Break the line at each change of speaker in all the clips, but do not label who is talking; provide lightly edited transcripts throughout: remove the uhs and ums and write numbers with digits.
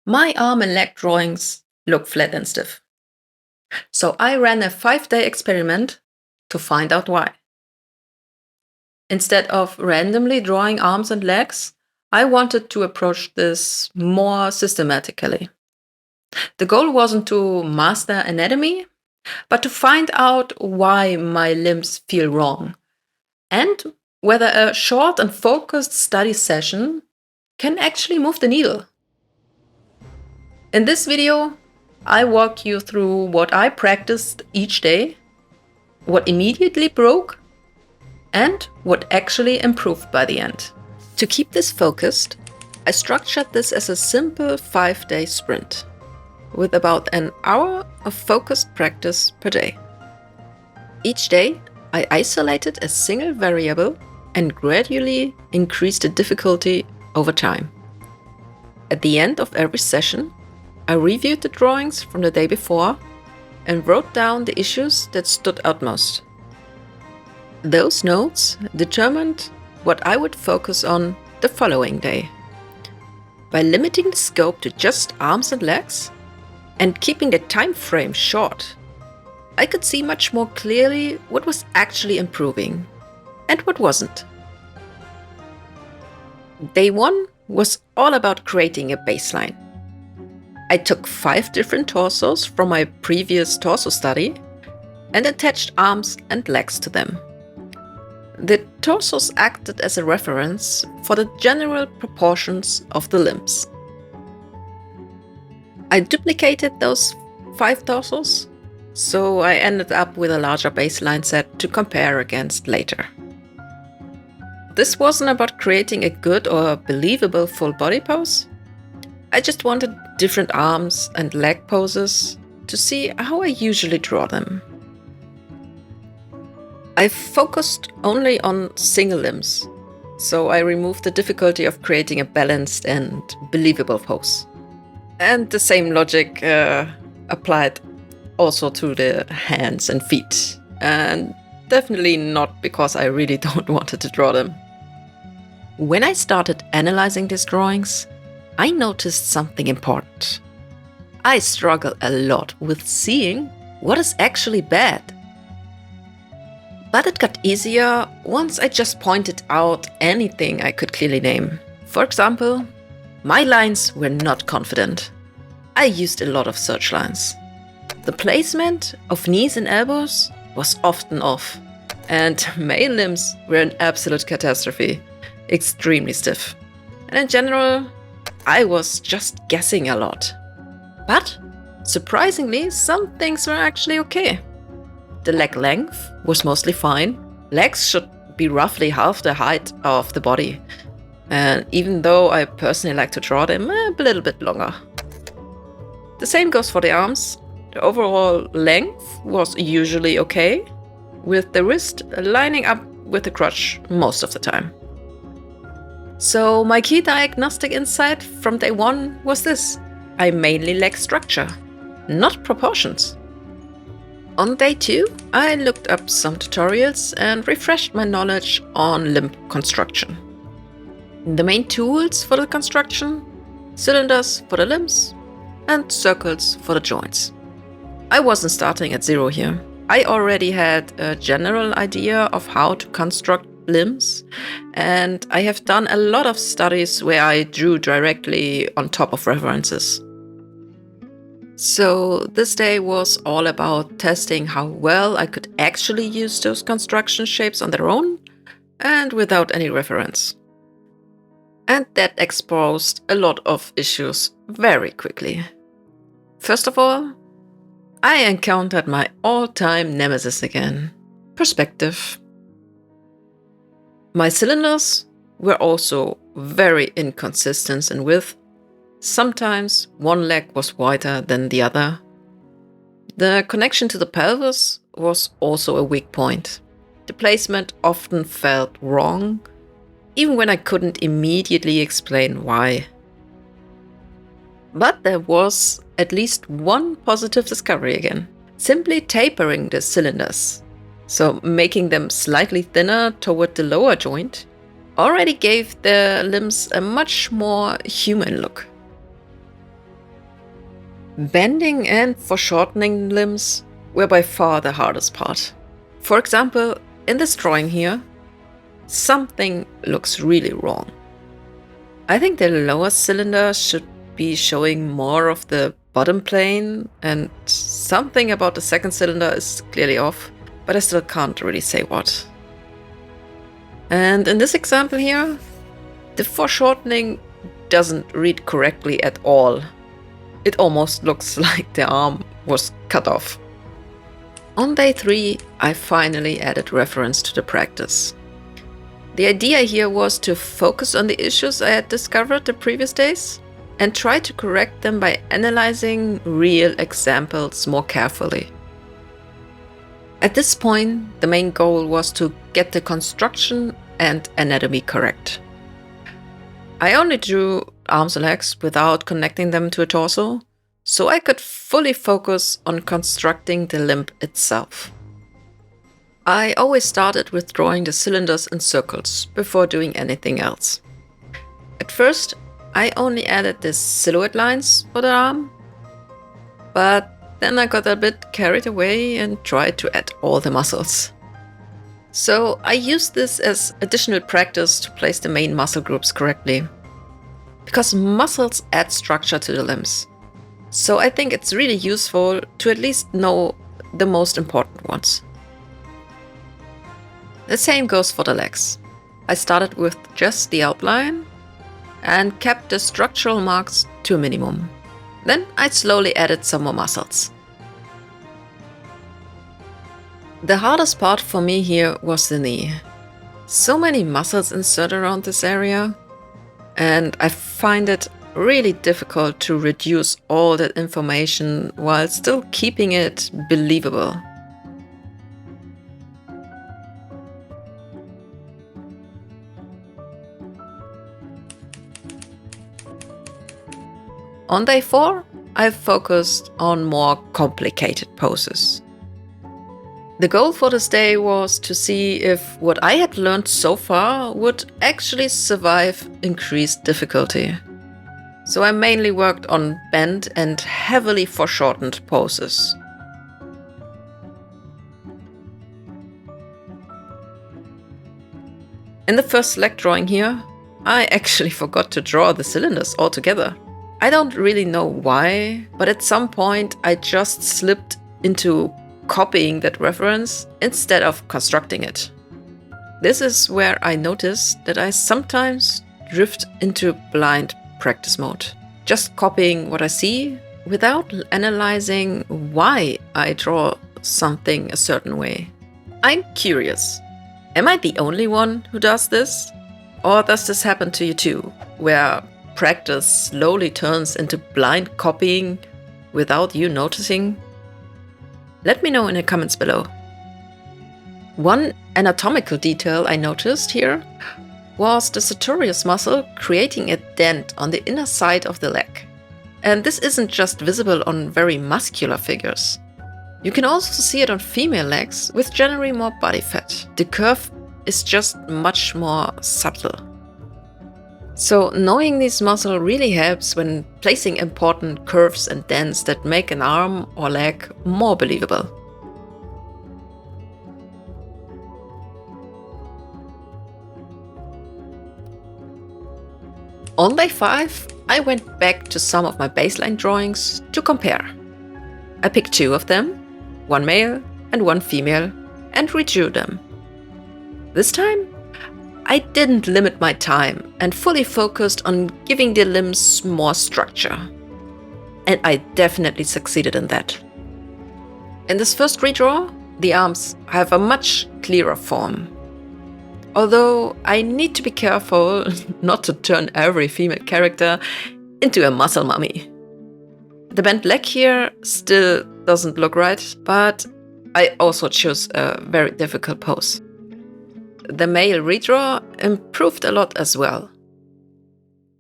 My arm and leg drawings look flat and stiff. So I ran a 5-day experiment to find out why. Instead of randomly drawing arms and legs, I wanted to approach this more systematically. The goal wasn't to master anatomy, but to find out why my limbs feel wrong and whether a short and focused study session can actually move the needle. In this video, I walk you through what I practiced each day, what immediately broke, and what actually improved by the end. To keep this focused, I structured this as a simple 5-day sprint, with about an hour of focused practice per day. Each day, I isolated a single variable and gradually increased the difficulty over time. At the end of every session, I reviewed the drawings from the day before and wrote down the issues that stood out most. Those notes determined what I would focus on the following day. By limiting the scope to just arms and legs and keeping the time frame short, I could see much more clearly what was actually improving and what wasn't. Day 1 was all about creating a baseline. I took 5 different torsos from my previous torso study and attached arms and legs to them. The torsos acted as a reference for the general proportions of the limbs. I duplicated those 5 torsos, so I ended up with a larger baseline set to compare against later. This wasn't about creating a good or believable full body pose. I just wanted different arms and leg poses to see how I usually draw them. I focused only on single limbs, so I removed the difficulty of creating a balanced and believable pose. And the same logic applied also to the hands and feet, and definitely not because I really don't wanted to draw them. When I started analyzing these drawings, I noticed something important. I struggle a lot with seeing what is actually bad. But it got easier once I just pointed out anything I could clearly name. For example, my lines were not confident. I used a lot of search lines. The placement of knees and elbows was often off, and male limbs were an absolute catastrophe, extremely stiff. And in general, I was just guessing a lot. But surprisingly, some things were actually okay. The leg length was mostly fine. Legs should be roughly half the height of the body. And even though I personally like to draw them a little bit longer. The same goes for the arms. The overall length was usually okay, with the wrist lining up with the crotch most of the time. So my key diagnostic insight from day 1 was this: I mainly lack structure, not proportions. On day 2, I looked up some tutorials and refreshed my knowledge on limb construction. The main tools for the construction: cylinders for the limbs and circles for the joints. I wasn't starting at zero here. I already had a general idea of how to construct limbs, and I have done a lot of studies where I drew directly on top of references. So this day was all about testing how well I could actually use those construction shapes on their own and without any reference. And that exposed a lot of issues very quickly. First of all, I encountered my all-time nemesis again: perspective. My cylinders were also very inconsistent in width. Sometimes one leg was wider than the other. The connection to the pelvis was also a weak point. The placement often felt wrong, even when I couldn't immediately explain why. But there was at least one positive discovery again: simply tapering the cylinders, so making them slightly thinner toward the lower joint, already gave the limbs a much more human look. Bending and foreshortening limbs were by far the hardest part. For example, in this drawing here, something looks really wrong. I think the lower cylinder should be showing more of the bottom plane, and something about the second cylinder is clearly off, but I still can't really say what. And in this example here, the foreshortening doesn't read correctly at all. It almost looks like the arm was cut off. On day 3, I finally added reference to the practice. The idea here was to focus on the issues I had discovered the previous days and try to correct them by analyzing real examples more carefully. At this point, the main goal was to get the construction and anatomy correct. I only drew arms and legs without connecting them to a torso, so I could fully focus on constructing the limb itself. I always started with drawing the cylinders in circles before doing anything else. At first, I only added the silhouette lines for the arm, but then I got a bit carried away and tried to add all the muscles. So I used this as additional practice to place the main muscle groups correctly, because muscles add structure to the limbs. So I think it's really useful to at least know the most important ones. The same goes for the legs. I started with just the outline and kept the structural marks to a minimum. Then I slowly added some more muscles. The hardest part for me here was the knee. So many muscles inserted around this area, and I find it really difficult to reduce all that information while still keeping it believable. On day 4, I focused on more complicated poses. The goal for this day was to see if what I had learned so far would actually survive increased difficulty. So I mainly worked on bent and heavily foreshortened poses. In the first leg drawing here, I actually forgot to draw the cylinders altogether. I don't really know why, but at some point I just slipped into copying that reference instead of constructing it. This is where I noticed that I sometimes drift into blind practice mode, just copying what I see without analyzing why I draw something a certain way. I'm curious, am I the only one who does this? Or does this happen to you too, where practice slowly turns into blind copying without you noticing? Let me know in the comments below. One anatomical detail I noticed here was the sartorius muscle creating a dent on the inner side of the leg. And this isn't just visible on very muscular figures. You can also see it on female legs with generally more body fat. The curve is just much more subtle. So knowing this muscle really helps when placing important curves and dents that make an arm or leg more believable. On day 5, I went back to some of my baseline drawings to compare. I picked 2 of them, one male and one female, and redrew them. This time, I didn't limit my time and fully focused on giving the limbs more structure. And I definitely succeeded in that. In this first redraw, the arms have a much clearer form. Although I need to be careful not to turn every female character into a muscle mummy. The bent leg here still doesn't look right, but I also chose a very difficult pose. The male redraw improved a lot as well.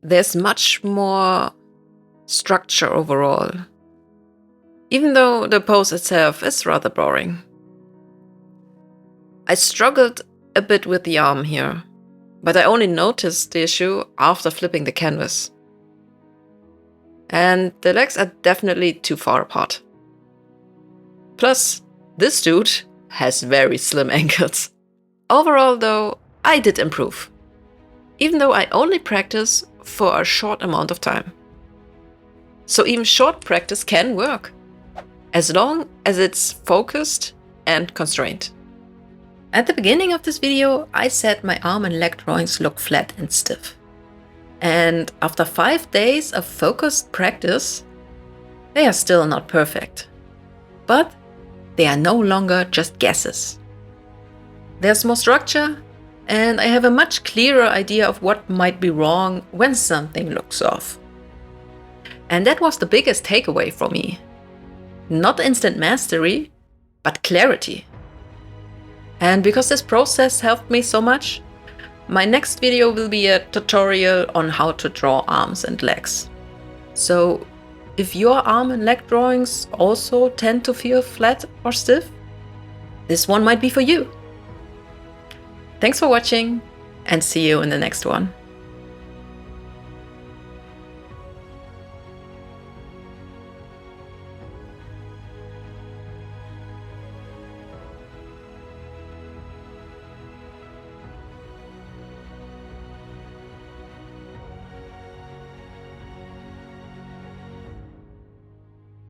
There's much more structure overall, even though the pose itself is rather boring. I struggled a bit with the arm here, but I only noticed the issue after flipping the canvas. And the legs are definitely too far apart. Plus, this dude has very slim ankles. Overall though, I did improve. Even though I only practice for a short amount of time. So even short practice can work, as long as it's focused and constrained. At the beginning of this video, I said my arm and leg drawings look flat and stiff. And after 5 days of focused practice, they are still not perfect. But they are no longer just guesses. There's more structure, and I have a much clearer idea of what might be wrong when something looks off. And that was the biggest takeaway for me. Not instant mastery, but clarity. And because this process helped me so much, my next video will be a tutorial on how to draw arms and legs. So if your arm and leg drawings also tend to feel flat or stiff, this one might be for you. Thanks for watching, and see you in the next one.